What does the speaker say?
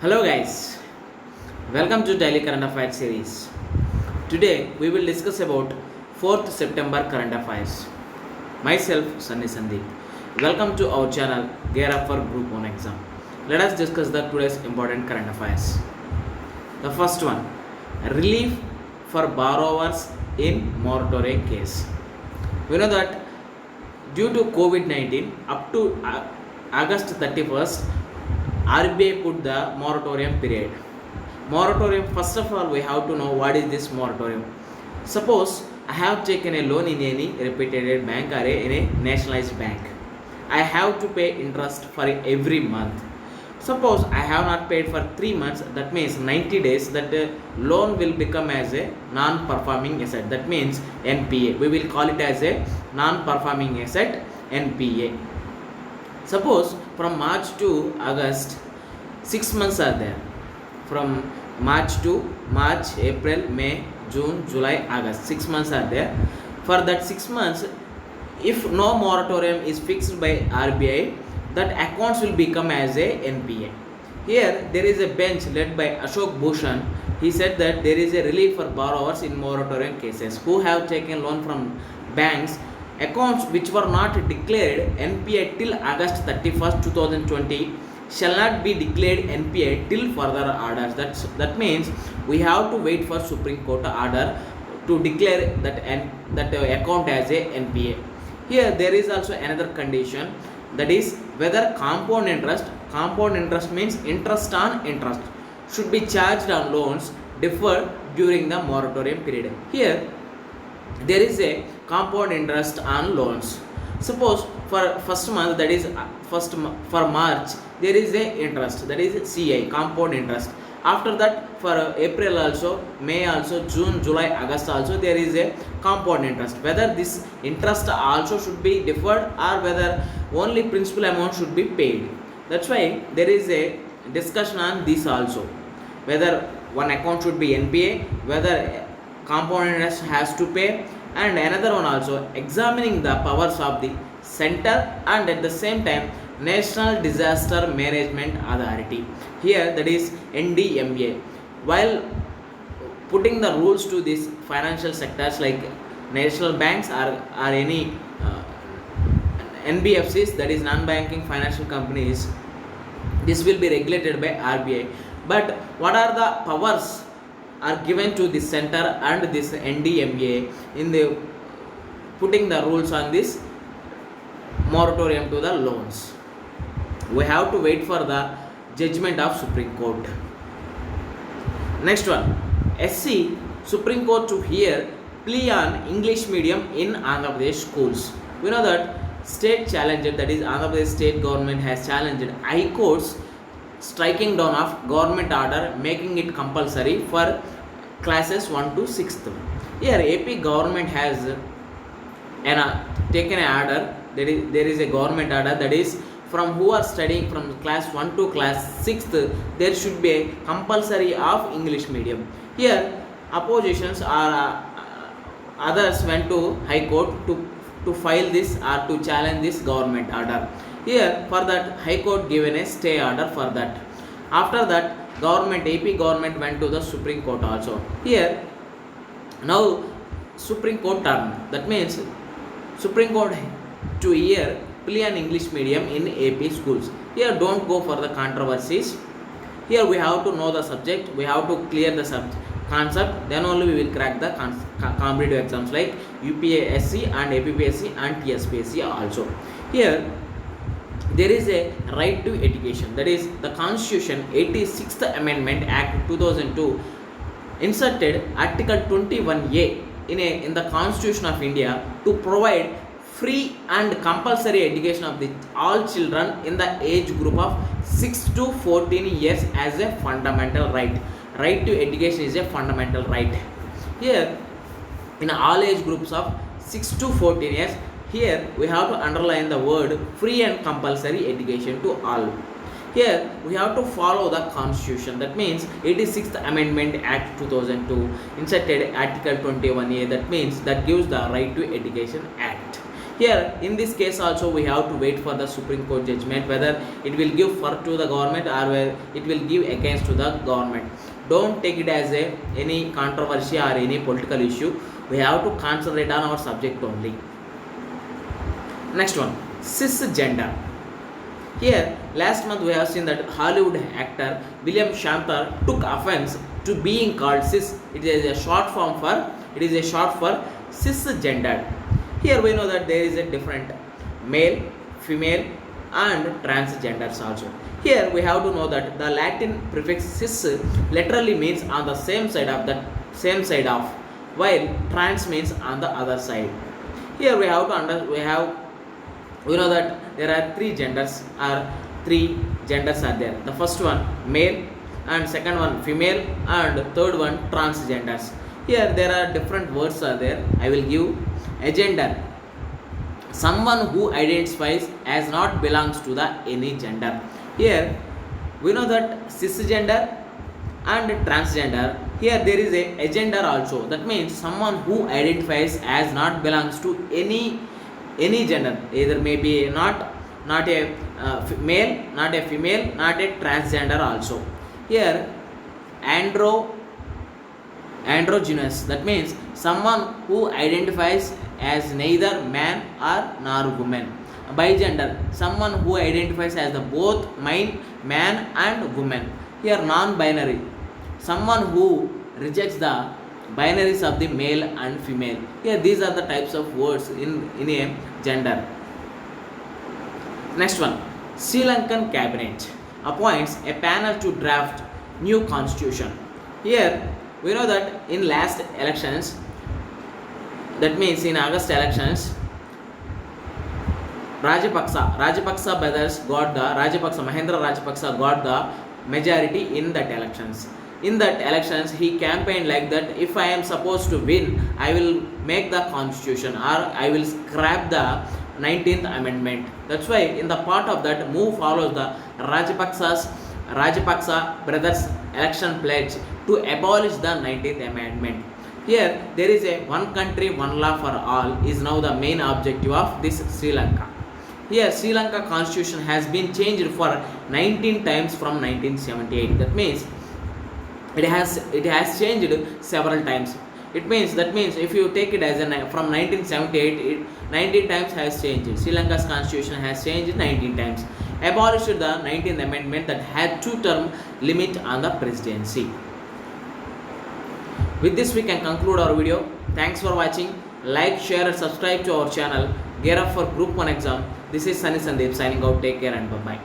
Hello guys, welcome to Daily Current Affairs series. Today we will discuss about 4th September current affairs. Myself Sunny Sandeep. Welcome to our channel Gear Up for Group 1 exam. Let us discuss the today's important current affairs. The first one, relief for borrowers in moratorium case. We know that due to COVID-19 up to August 31st, RBI put the moratorium period. Moratorium, first of all, we have to know what is this moratorium. Suppose I have taken a loan in any reputed bank or in a nationalized bank. I have to pay interest for every month. Suppose I have not paid for 3 months, that means 90 days, that the loan will become as a non-performing asset. That means NPA. We will call it as a non-performing asset, NPA. Suppose from March to August 6 months are there. From March to March, April, May, June, July, August, 6 months are there. For that 6 months, if no moratorium is fixed by RBI, that accounts will become as a NPA. Here there is a bench led by Ashok Bhushan. He said that there is a relief for borrowers in moratorium cases who have taken loan from banks. Accounts which were not declared NPA till August 31st, 2020 shall not be declared NPA till further orders. That means we have to wait for Supreme Court order to declare that account as a NPA. Here there is also another condition, that is whether compound interest means interest on interest, should be charged on loans deferred during the moratorium period. Here there is a compound interest on loans. Suppose for first month, that is for March, there is a interest, that is CI, compound interest. After that for April also, May also, June, July, August also, there is a compound interest. Whether this interest also should be deferred or whether only principal amount should be paid. That's why there is a discussion on this also, whether one account should be NPA, whether compound interest has to pay, and another one also examining the powers of the center and at the same time National Disaster Management Authority, here that is NDMA, while putting the rules to these financial sectors like national banks or any NBFCs, that is non-banking financial companies. This will be regulated by RBI. But what are the powers are given to this center and this NDMA in the putting the rules on this moratorium to the loans? We have to wait for the judgment of Supreme Court. Next one, SC Supreme Court to hear plea on English medium in Andhra Pradesh schools. We know that state challenged, that is Andhra Pradesh state government has challenged High Court's striking down of government order making it compulsory for classes 1 to 6th. Here AP government has taken an order, there is a government order, that is from who are studying from class 1 to class 6th, there should be a compulsory of English medium. Here oppositions or others went to High Court to file this or to challenge this government order. Here for that High Court given a stay order for that. After that AP government went to the Supreme Court also. Here now Supreme Court turn, that means Supreme Court to hear plea on English medium in AP schools. Here don't go for the controversies. Here we have to know the subject, we have to clear the concept, then only we will crack the competitive exams like UPSC and APPSC and TSPSC also. Here there is a right to education, that is the Constitution 86th Amendment Act 2002 inserted Article 21A in the Constitution of India to provide free and compulsory education of all children in the age group of 6 to 14 years as a fundamental right. Right to education is a fundamental right. Here in all age groups of 6 to 14 years, here we have to underline the word free and compulsory education to all. Here we have to follow the Constitution, that means 86th Amendment Act 2002 inserted Article 21A, that means that gives the right to education act. Here, in this case also, we have to wait for the Supreme Court judgment whether it will give for to the government or whether it will give against to the government. Don't take it as any controversy or any political issue. We have to concentrate on our subject only. Next one, cisgender. Here, last month we have seen that Hollywood actor William Shatner took offense to being called cis. It is a short for cisgender. Here we know that there is a different male, female, and transgenders also. Here we have to know that the Latin prefix cis literally means on the same side of, while trans means on the other side. Here we have to we know that there are three genders are there. The first one male, and second one female, and third one transgenders. Here there are different words are there. I will give agender, someone who identifies as not belongs to the any gender. Here we know that cisgender and transgender. Here there is a agender also. That means someone who identifies as not belongs to any gender, either maybe not a male, not a female, not a transgender also. Here androgynous, that means someone who identifies as neither man or nor woman. Bigender, someone who identifies as the both man and woman. Here non-binary, someone who rejects the binaries of the male and female. Here these are the types of words in a gender. Next one, Sri Lankan cabinet appoints a panel to draft new constitution. Here we know that in last elections, that means in August elections, Rajapaksa brothers got the Mahendra Rajapaksa got the majority in that elections. In that elections, he campaigned like that, if I am supposed to win, I will make the constitution or I will scrap the 19th amendment. That's why in the part of that move follows the Rajapaksa brothers election pledge to abolish the 19th amendment. Here there is a one country one law for all is now the main objective of this Sri Lanka. Here Sri Lanka constitution has been changed for 19 times from 1978. That means it has changed several times. That means if you take it as from 1978, 19 times has changed. Sri Lanka's constitution has changed 19 times. Abolished the 19th amendment that had 2-term limit on the presidency. With this we can conclude our video. Thanks for watching. Like, share and subscribe to our channel. Gear up for Group 1 exam. This is Sunny Sandeep signing out. Take care and bye bye.